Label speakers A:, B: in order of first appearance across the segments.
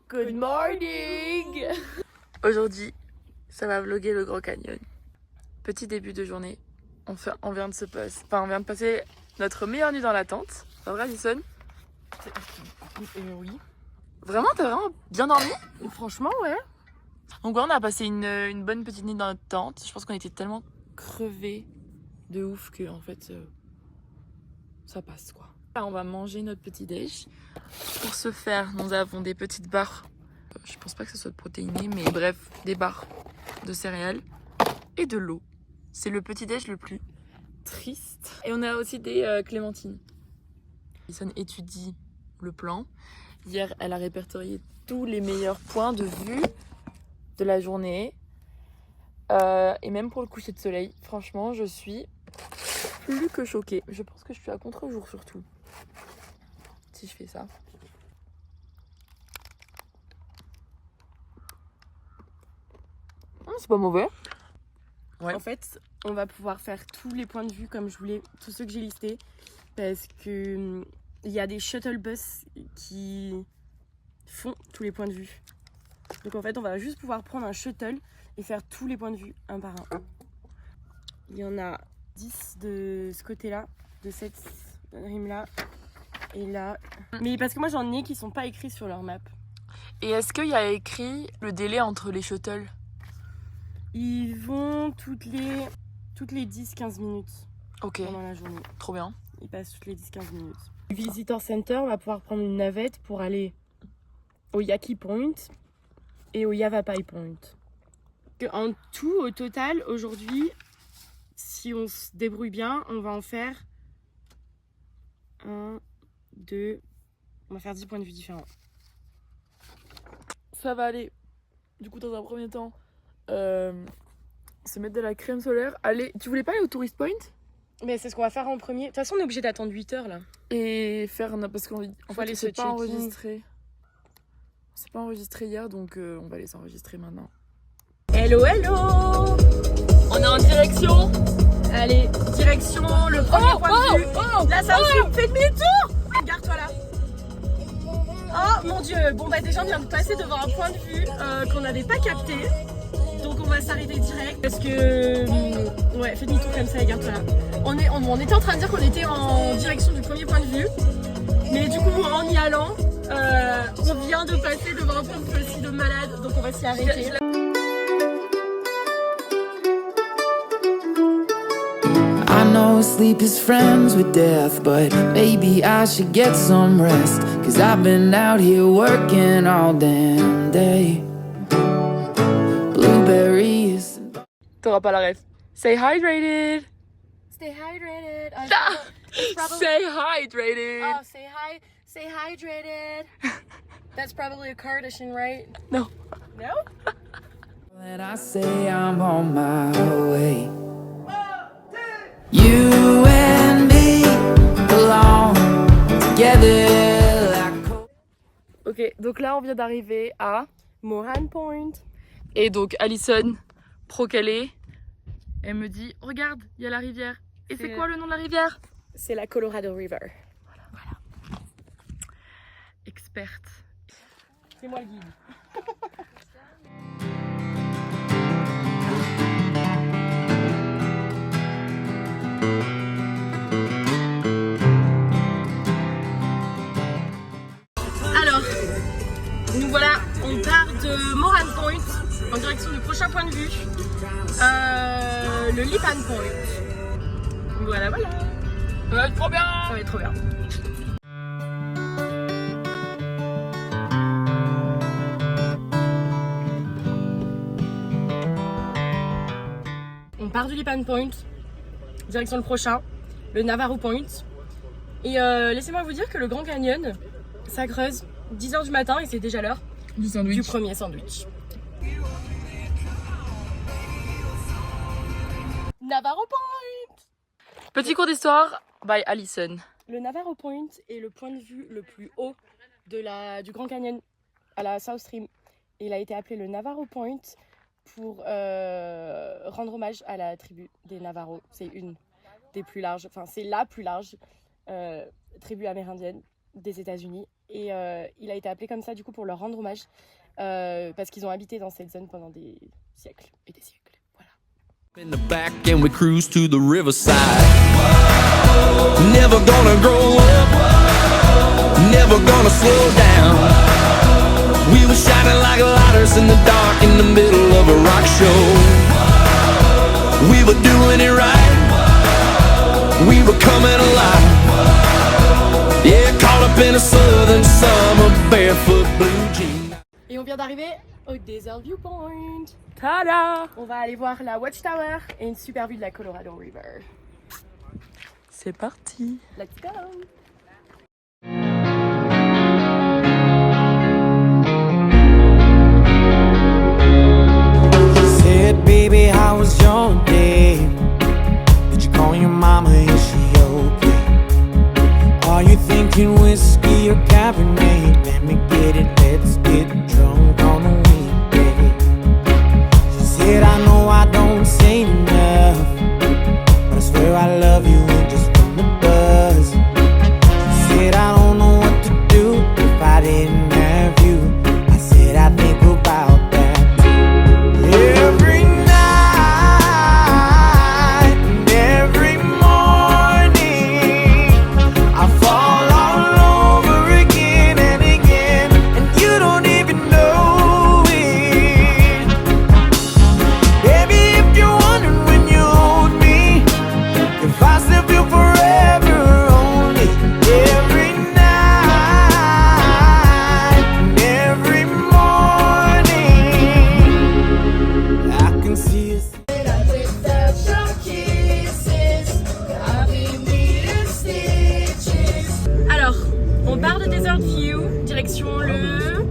A: Good morning.
B: Aujourd'hui, ça va vlogger le Grand Canyon. Petit début de journée. On vient de passer notre meilleure nuit dans la tente. Pas vrai, Alison?
A: Oui.
B: Vraiment, t'as vraiment bien dormi?
A: Franchement, ouais.
B: Donc ouais, on a passé une bonne petite nuit dans notre tente. Je pense qu'on était tellement crevés de ouf que en fait, ça passe quoi. Là, on va manger notre petit déj. Pour ce faire, nous avons des petites barres. Je pense pas que ce soit protéiné, mais bref, des barres de céréales et de l'eau. C'est le petit déj le plus triste. Et on a aussi des clémentines. Alison étudie le plan. Hier, elle a répertorié tous les meilleurs points de vue de la journée. Et même pour le coucher de soleil, franchement, je suis plus que choquée. Je pense que je suis à contre-jour surtout. Si je fais ça. C'est pas mauvais. Ouais.
A: En fait, on va pouvoir faire tous les points de vue comme je voulais, tous ceux que j'ai listés, parce que il y a des shuttle bus qui font tous les points de vue. Donc en fait, on va juste pouvoir prendre un shuttle et faire tous les points de vue un par un. Il y en a 10 de ce côté-là, de cette rime-là et là. Mais parce que moi j'en ai qui sont pas écrits sur leur map.
B: Et est-ce qu'il y a écrit le délai entre les shuttles?
A: Ils vont toutes les 10-15 minutes
B: Ok,
A: pendant la journée.
B: trop bien.
A: Ils passent toutes les 10-15 minutes. Visitor Center, on va pouvoir prendre une navette pour aller au Yaki Point et au Yavapai Point. En tout, au total, aujourd'hui, si on se débrouille bien, on va en faire 1, 2, on va faire 10 points de vue différents.
B: Ça va aller. Du coup, dans un premier temps, se mettre de la crème solaire. Allez, tu voulais pas aller au Tourist Point?
A: Mais c'est ce qu'on va faire en premier. De toute façon, on est obligé d'attendre 8 heures là.
B: Et faire... Parce qu'en fait,
A: aller
B: on
A: se
B: s'est pas
A: check-in.
B: enregistré. On s'est pas enregistré hier, donc on va les enregistrer maintenant.
A: Hello, hello!
B: On est en direction.
A: Allez, direction le premier point de vue. Là, ça me fait demi-tour! Regarde-toi là. Oh mon dieu! Bon, bah, déjà, on vient de passer devant un point de vue qu'on n'avait pas capté. Donc, on va s'arrêter direct parce que. Ouais, fais demi-tour comme ça, regarde-toi là. On était en train de dire qu'on était en direction du premier point de vue. Mais du coup, en y allant, on vient de passer devant un point de vue aussi de malade. Donc, on va s'y arrêter.
C: I know sleep is friends with death, but maybe I should get some rest. Cause I've been out here working all damn day. Blueberries.
B: T'auras pas la ref. Stay hydrated.
A: Stay hydrated.
B: Stay hydrated.
A: Oh, stay hydrated. That's probably a Kardashian, right?
B: No.
A: No?
C: And I say I'm on my way. You and me belong together like...
B: Ok, donc là on vient d'arriver à...
A: Moran Point.
B: Et donc Alison, pro qu'elle est, elle me dit, regarde, il y a la rivière. Et c'est quoi le nom de la rivière?
A: C'est la Colorado River.
B: Voilà. Experte.
A: C'est moi le guide. Alors, nous voilà, on part de Moran Point en direction du prochain point de vue, le Lipan Point. Voilà, voilà.
B: Ça va être trop bien.
A: Ça va être trop bien. On part du Lipan Point, direction le prochain, le Navarro Point. Et laissez-moi vous dire que le Grand Canyon, ça creuse 10h du matin et c'est déjà l'heure du premier sandwich. Navarro Point!
B: Petit cours d'histoire by Alison.
A: Le Navarro Point est le point de vue le plus haut du Grand Canyon à la South Stream. Il a été appelé le Navarro Point pour rendre hommage à la tribu des Navarros. C'est une des plus larges, enfin c'est la plus large tribu amérindienne des États-Unis. et il a été appelé comme ça du coup pour leur rendre hommage parce qu'ils ont habité dans cette zone pendant des siècles et des siècles. Voilà.
D: In the back and we cruise to the riverside. Never gonna grow up, never gonna slow down. We were shining like lighters in the dark in the middle of a rock show. We were doing it right, we were coming alive. Yeah, caught up in a southern summer, barefoot blue jeans.
A: Et on vient d'arriver au Desert Viewpoint.
B: Tada!
A: On va aller voir la Watchtower et une super vue de la Colorado River.
B: C'est parti!
A: Let's go!
E: Said, baby, how was your day? Did you call your mama? Is she okay? Are you thinking whiskey or Cabernet? Let me get it, let's get drunk on a weekday. She said, I know I don't say enough, but I swear I love you and just from the buzz. She said, I don't know what to do if I didn't have you. I said, I think about that. Every night and every morning I fall all over again and again, and you don't even know it. Baby, if you're wondering when you hold me, if I still feel forever only. Every night and every morning I can see you.
A: Alors, on part de Desert View, direction le...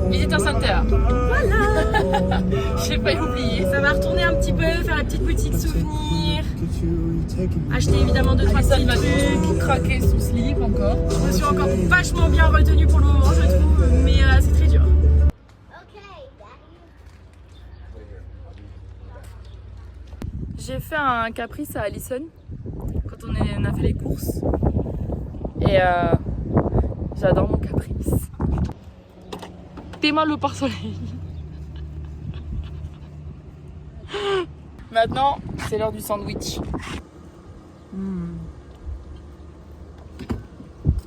B: Visitor Center.
A: Voilà.
B: J'ai failli oublier.
A: Ça va retourner un petit peu, faire la petite boutique souvenir. Acheter évidemment 2-3 petits trucs.
B: Craquer sous slip encore.
A: Je me suis encore vachement bien retenue pour le moment, je trouve, mais c'est très dur.
B: J'ai fait un caprice à Allison quand on a fait les courses. Et j'adore mon caprice. Tes mains le pare-soleil. Maintenant, c'est l'heure du sandwich.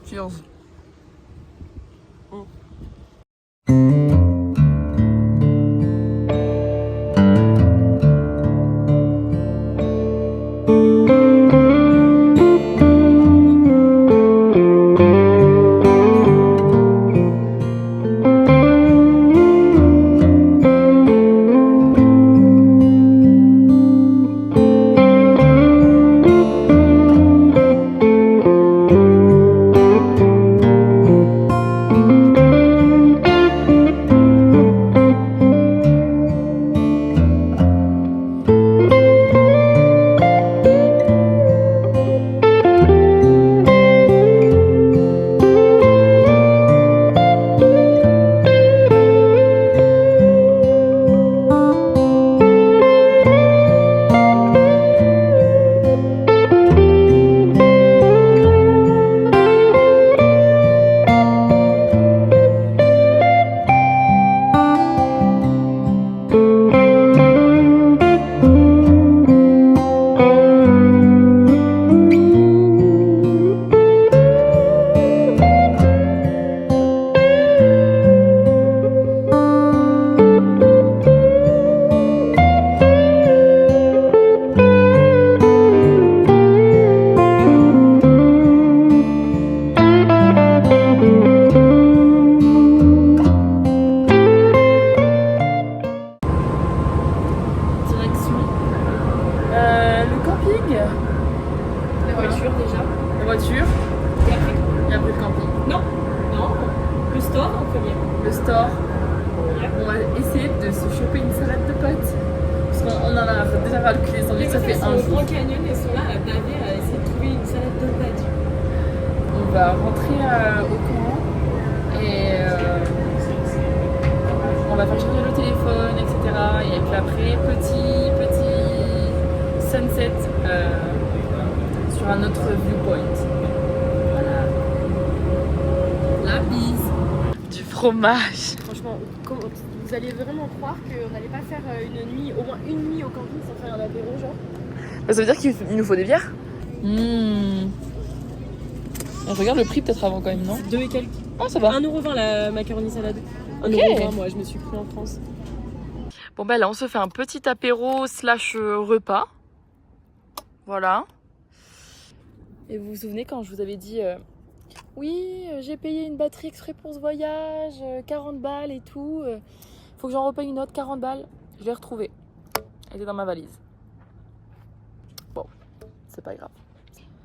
B: Cheers. voiture. Et après et après le camping.
A: Non, non, le store en premier.
B: Le store.
A: Ouais.
B: On va essayer de se choper une salade de pâtes. Parce qu'on en a déjà ras le cul, ça fait un
A: au
B: jour.
A: Grand Canyon, elles sont là à baver à essayer de trouver une salade de pâtes.
B: On va rentrer au camp et on va faire charger le téléphone, etc. Et puis après, petit sunset sur un autre viewpoint. Voilà. fromage.
A: Franchement, vous alliez vraiment croire qu'on n'allait pas faire une nuit, au moins une nuit au camping sans faire un apéro, genre?
B: Bah, ça veut dire qu'il nous faut des bières. Je regarde le prix peut-être avant quand même, non?
A: 2 et quelques.
B: Ah, ça va.
A: 1,20€ la macaroni salade. 1,20€, moi je me suis pris en France.
B: Bon bah là on se fait un petit apéro slash repas. Voilà. Et vous vous souvenez quand je vous avais dit oui j'ai payé une batterie exprès pour ce voyage, 40 balles et tout. Faut que j'en repaye une autre 40 balles. Je l'ai retrouvée. Elle était dans ma valise. Bon, c'est pas grave.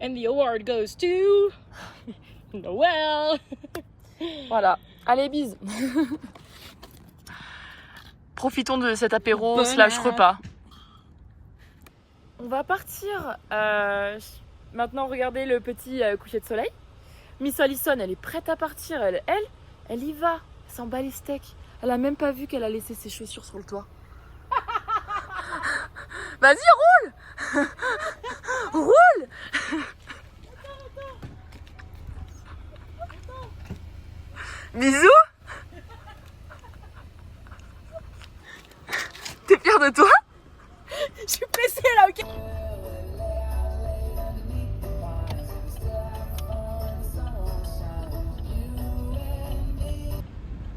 A: And the award goes to Noël.
B: Voilà. Allez, bise. Profitons de cet apéro
A: Bon
B: slash
A: app.
B: repas. On va partir maintenant regarder le petit coucher de soleil. Miss Allison, elle est prête à partir. Elle y va. Elle s'en bat les steaks. Elle a même pas vu qu'elle a laissé ses chaussures sur le toit. Vas-y, roule. Roule. Bisous. T'es fière de toi?
A: Je suis pressée là, ok?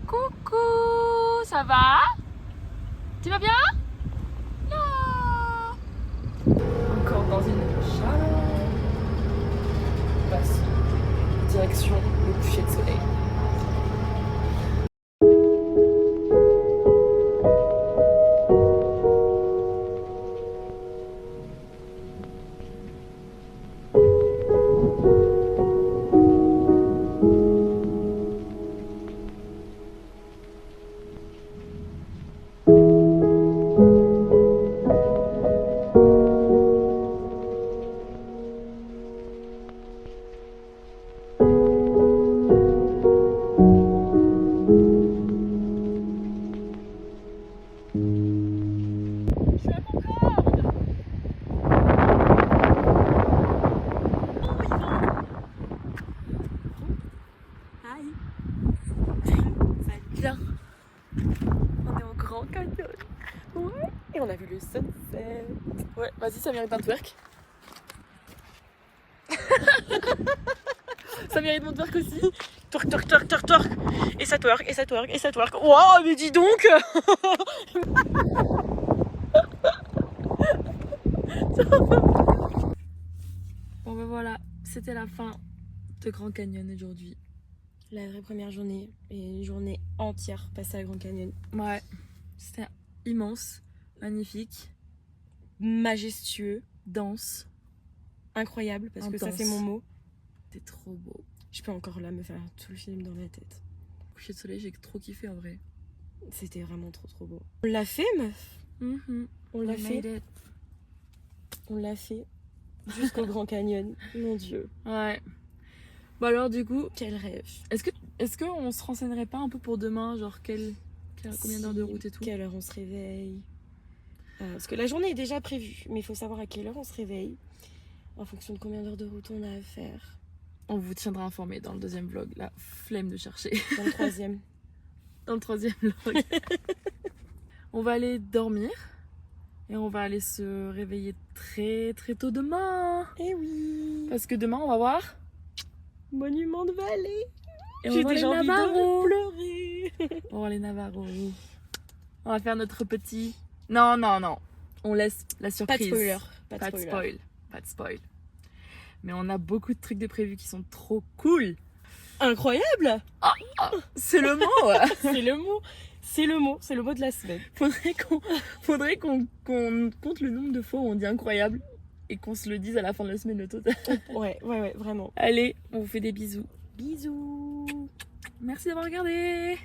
B: Coucou, ça va? Tu vas bien? Non. Encore dans une chambre. Voici, direction le coucher de soleil. Bien. On est au Grand Canyon. Ouais. Et on a vu le sunset. Ouais, vas-y, ça mérite un twerk. Ça mérite mon twerk aussi.
A: Twerk, twerk, twerk, twerk, twerk. Et ça twerk, et ça twerk, et ça twerk. Waouh, mais dis donc.
B: Bon ben voilà, c'était la fin de Grand Canyon aujourd'hui.
A: La vraie première journée, et une journée entière passée à Grand Canyon.
B: Ouais, c'était immense, magnifique,
A: Majestueux,
B: dense,
A: incroyable, parce que ça
B: Intense.
A: c'est mon mot.
B: c'était trop beau.
A: Je peux encore là me faire tout le film dans la tête.
B: Coucher de soleil, j'ai trop kiffé en vrai.
A: C'était vraiment trop beau. On l'a fait, meuf. On l'a
B: We
A: fait.
B: made it.
A: On l'a fait. Jusqu'au Grand Canyon. Mon Dieu.
B: Ouais. Bon alors du coup,
A: Quel rêve.
B: est-ce qu'on se renseignerait pas un peu pour demain, genre combien d'heures de route et tout?
A: Quelle heure on se réveille. Parce que la journée est déjà prévue, mais il faut savoir à quelle heure on se réveille. En fonction de combien d'heures de route on a à faire.
B: On vous tiendra informé dans le deuxième vlog, la flemme de chercher.
A: Dans le troisième.
B: Dans le troisième vlog. On va aller dormir et on va aller se réveiller très très tôt demain.
A: Eh oui.
B: Parce que demain on va voir
A: Monument de vallée.
B: et on
A: J'ai
B: va voir
A: déjà
B: les
A: envie
B: Navarros.
A: de pleurer.
B: On va voir les Navarros. On va faire notre petit... Non. On laisse la
A: Pas
B: surprise.
A: de spoiler.
B: Pas de spoil. Mais on a beaucoup de trucs de prévus qui sont trop cool.
A: Incroyable.
B: C'est le mot.
A: C'est le mot. C'est le mot de la semaine.
B: Faudrait qu'on compte le nombre de fois où on dit incroyable et qu'on se le dise à la fin de la semaine le total.
A: Ouais, vraiment.
B: Allez, on vous fait des bisous.
A: Bisous.
B: Merci d'avoir regardé.